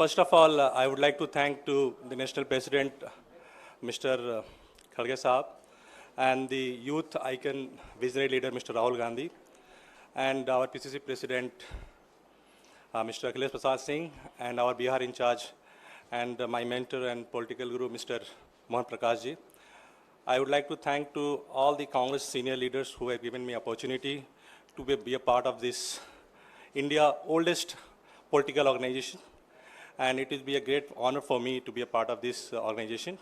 First of all, I would like to thank to the National President, Mr. Kharge Saab, and the youth icon visionary leader, Mr. Rahul Gandhi, and our PCC President, Mr. Akhilesh Prasad Singh, and our Bihar in charge, and my mentor and political guru, Mr. Mohan Prakash ji. I would like to thank to all the Congress senior leaders who have given me opportunity to be a part of this India oldest political organization, and it will be a great honor for me to be a part of this organization.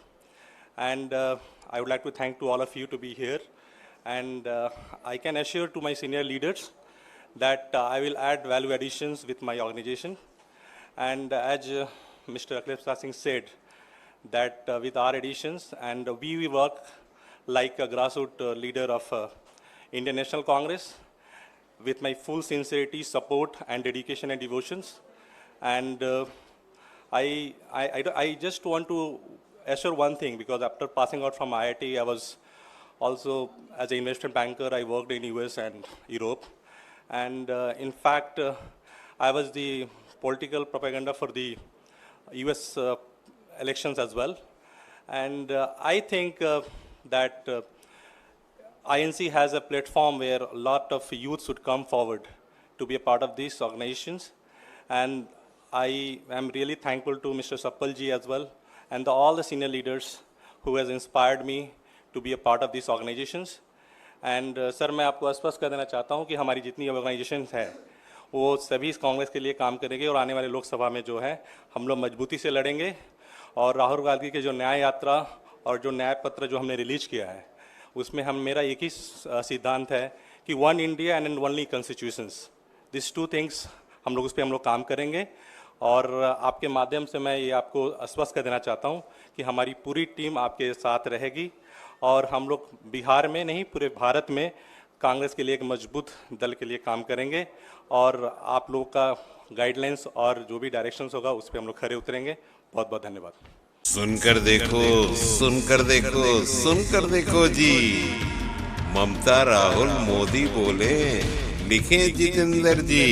And I would like to thank to all of you to be here, and I can assure to my senior leaders that I will add value additions with my organization. And as Mr. Akhilesh Prasad Singh said, that with our additions, and we will work like a grassroots leader of Indian National Congress with my full sincerity, support, and dedication and devotions. And I just want to assure one thing, because after passing out from IIT, I was also, as an investment banker, I worked in US and Europe. And in fact, I was the political propaganda for the US elections as well. And I think that INC has a platform where a lot of youth should come forward to be a part of these organizations. And I am really thankful to Mr. Sappal ji as well, and all the senior leaders who has inspired me to be a part of these organizations. And sir, मैं आपको स्पष्ट कर देना चाहता हूँ कि हमारी जितनी ऑर्गेनाइजेशन है वो सभी कांग्रेस के लिए काम करेंगे, और आने वाले लोकसभा में जो है हम लोग मजबूती से लड़ेंगे। और राहुल गांधी के जो न्याय यात्रा और जो न्याय पत्र जो हमने रिलीज किया है, उसमें मेरा एक ही सिद्धांत है कि one India and only constitutions, this two things हम लोग उस पर काम करेंगे। और आपके माध्यम से मैं ये आपको आश्वस्त कर देना चाहता हूँ कि हमारी पूरी टीम आपके साथ रहेगी, और हम लोग बिहार में नहीं पूरे भारत में कांग्रेस के लिए एक मजबूत दल के लिए काम करेंगे, और आप लोगों का गाइडलाइंस और जो भी डायरेक्शंस होगा उस पर हम लोग खरे उतरेंगे। बहुत बहुत धन्यवाद। सुनकर देखो, सुनकर देखो, सुनकर देखो जी, ममता राहुल मोदी बोले, लिखे जितेंद्र जी।